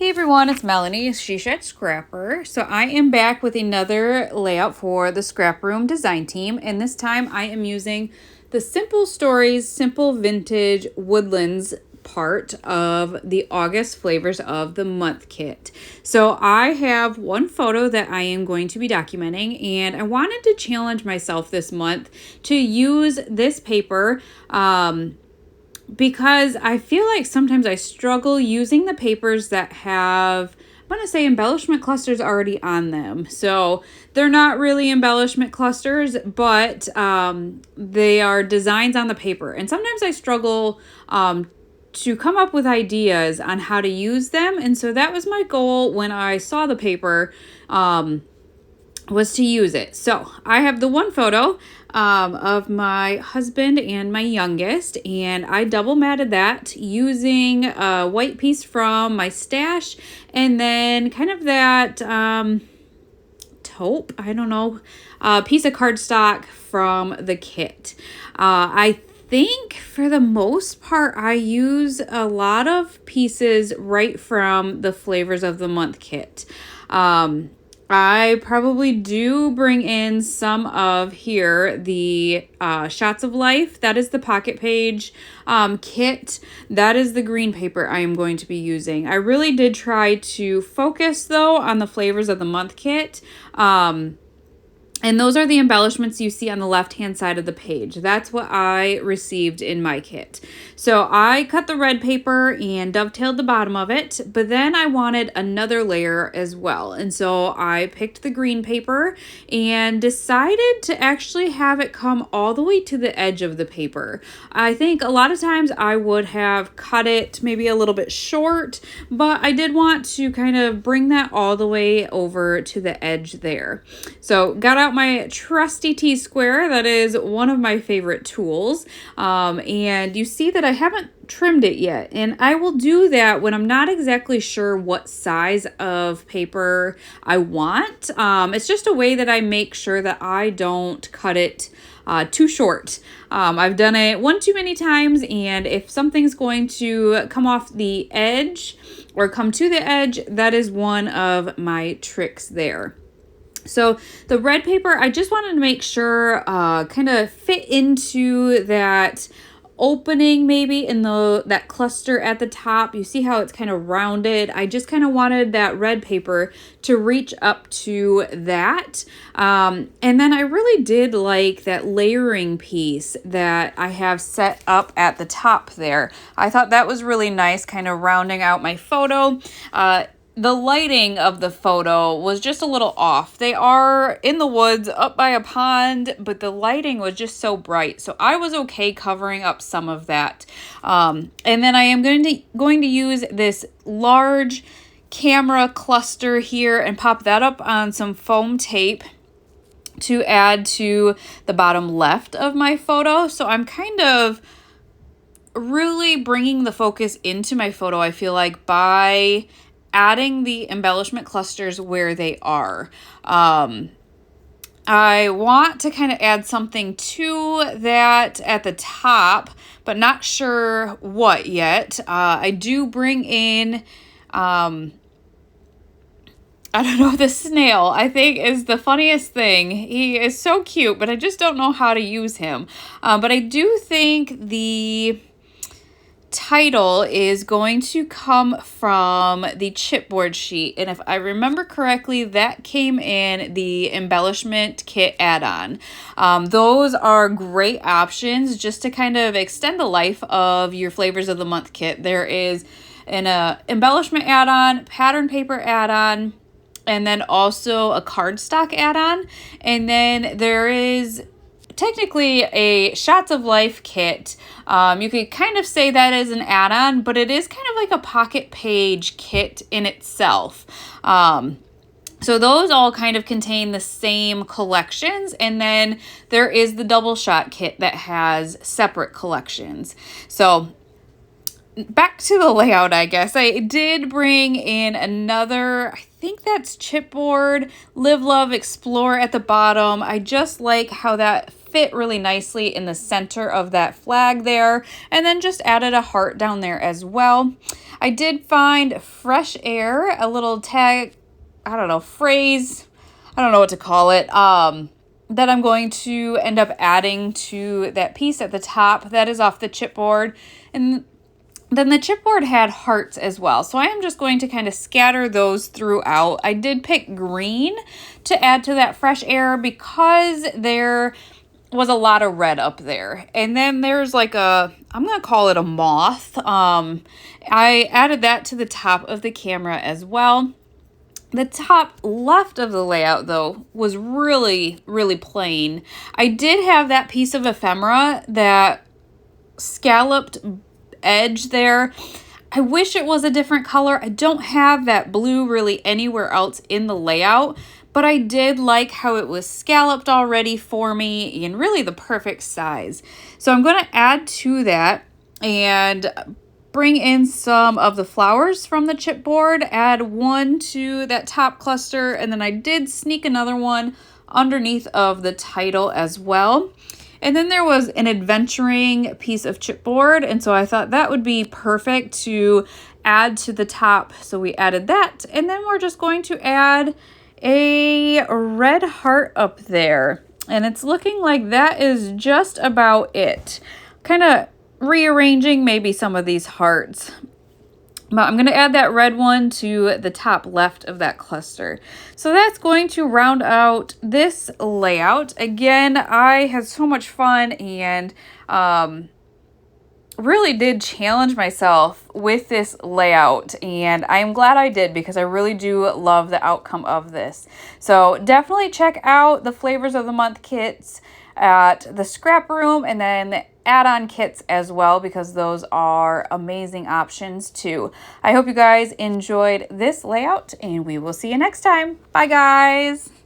Hey everyone, it's Melanie, SheShed Scrapper. So I am back with another layout for the ScrapRoom design team, and this time I am using the Simple Stories, Simple Vintage Woodlands part of the August Flavors of the Month kit. So I have one photo that I am going to be documenting, and I wanted to challenge myself this month to use this paper because I feel like sometimes I struggle using the papers that have, I'm going to say, embellishment clusters already on them. So they're not really embellishment clusters, but they are designs on the paper. And sometimes I struggle to come up with ideas on how to use them. And so that was my goal when I saw the paper, was to use it. So I have the one photo of my husband and my youngest, and I double matted that using a white piece from my stash, and then kind of that taupe, I don't know, piece of cardstock from the kit. I think for the most part I use a lot of pieces right from the Flavors of the Month kit. I probably do bring in some of here, the Shots of Life. That is the pocket page kit. That is the green paper I am going to be using. I really did try to focus, though, on the Flavors of the Month kit. And those are the embellishments you see on the left-hand side of the page. That's what I received in my kit. So I cut the red paper and dovetailed the bottom of it, but then I wanted another layer as well. And so I picked the green paper and decided to actually have it come all the way to the edge of the paper. I think a lot of times I would have cut it maybe a little bit short, but I did want to kind of bring that all the way over to the edge there. So got out my trusty T-square. That is one of my favorite tools. And you see that I haven't trimmed it yet. And I will do that when I'm not exactly sure what size of paper I want. It's just a way that I make sure that I don't cut it too short. I've done it one too many times, and if something's going to come off the edge or come to the edge, that is one of my tricks there. So the red paper, I just wanted to make sure kind of fit into that opening maybe in that cluster at the top. You see how it's kind of rounded. I just kind of wanted that red paper to reach up to that. And then I really did like that layering piece that I have set up at the top there. I thought that was really nice, kind of rounding out my photo. The lighting of the photo was just a little off. They are in the woods up by a pond, but the lighting was just so bright. So I was okay covering up some of that. And then I am going to use this large camera cluster here and pop that up on some foam tape to add to the bottom left of my photo. So I'm kind of really bringing the focus into my photo, I feel like, by adding the embellishment clusters where they are. I want to kind of add something to that at the top, but not sure what yet. I do bring in, I don't know, the snail, I think, is the funniest thing. He is so cute, but I just don't know how to use him. But I do think the title is going to come from the chipboard sheet, and if I remember correctly, that came in the embellishment kit add-on. Those are great options just to kind of extend the life of your Flavors of the Month kit. There is an embellishment add-on, pattern paper add-on, and then also a cardstock add-on, and then there is technically a Shots of Life kit. You could kind of say that is an add-on, but it is kind of like a pocket page kit in itself. So those all kind of contain the same collections, and then there is the double shot kit that has separate collections. So back to the layout, I guess. I did bring in another, I think that's chipboard, Live, Love, Explore at the bottom. I just like how that fit really nicely in the center of that flag there, and then just added a heart down there as well. I did find fresh air, a little tag, I don't know, phrase, I don't know what to call it, that I'm going to end up adding to that piece at the top. That is off the chipboard. And then the chipboard had hearts as well. So I am just going to kind of scatter those throughout. I did pick green to add to that fresh air because there was a lot of red up there. And then there's like a, I'm going to call it a moth. I added that to the top of the camera as well. The top left of the layout, though, was really, really plain. I did have that piece of ephemera, that scalloped edge there. I wish it was a different color. I don't have that blue really anywhere else in the layout, but I did like how it was scalloped already for me and really the perfect size. So I'm going to add to that and bring in some of the flowers from the chipboard, add one to that top cluster, and then I did sneak another one underneath of the title as well. And then there was an adventuring piece of chipboard, and so I thought that would be perfect to add to the top. So we added that, and then we're just going to add a red heart up there. And it's looking like that is just about it. Kind of rearranging maybe some of these hearts. But I'm going to add that red one to the top left of that cluster. So that's going to round out this layout. Again, I had so much fun and really did challenge myself with this layout. And I am glad I did because I really do love the outcome of this. So definitely check out the Flavors of the Month kits at the Scrap Room, and then add-on kits as well, because those are amazing options too. I hope you guys enjoyed this layout, and we will see you next time. Bye guys.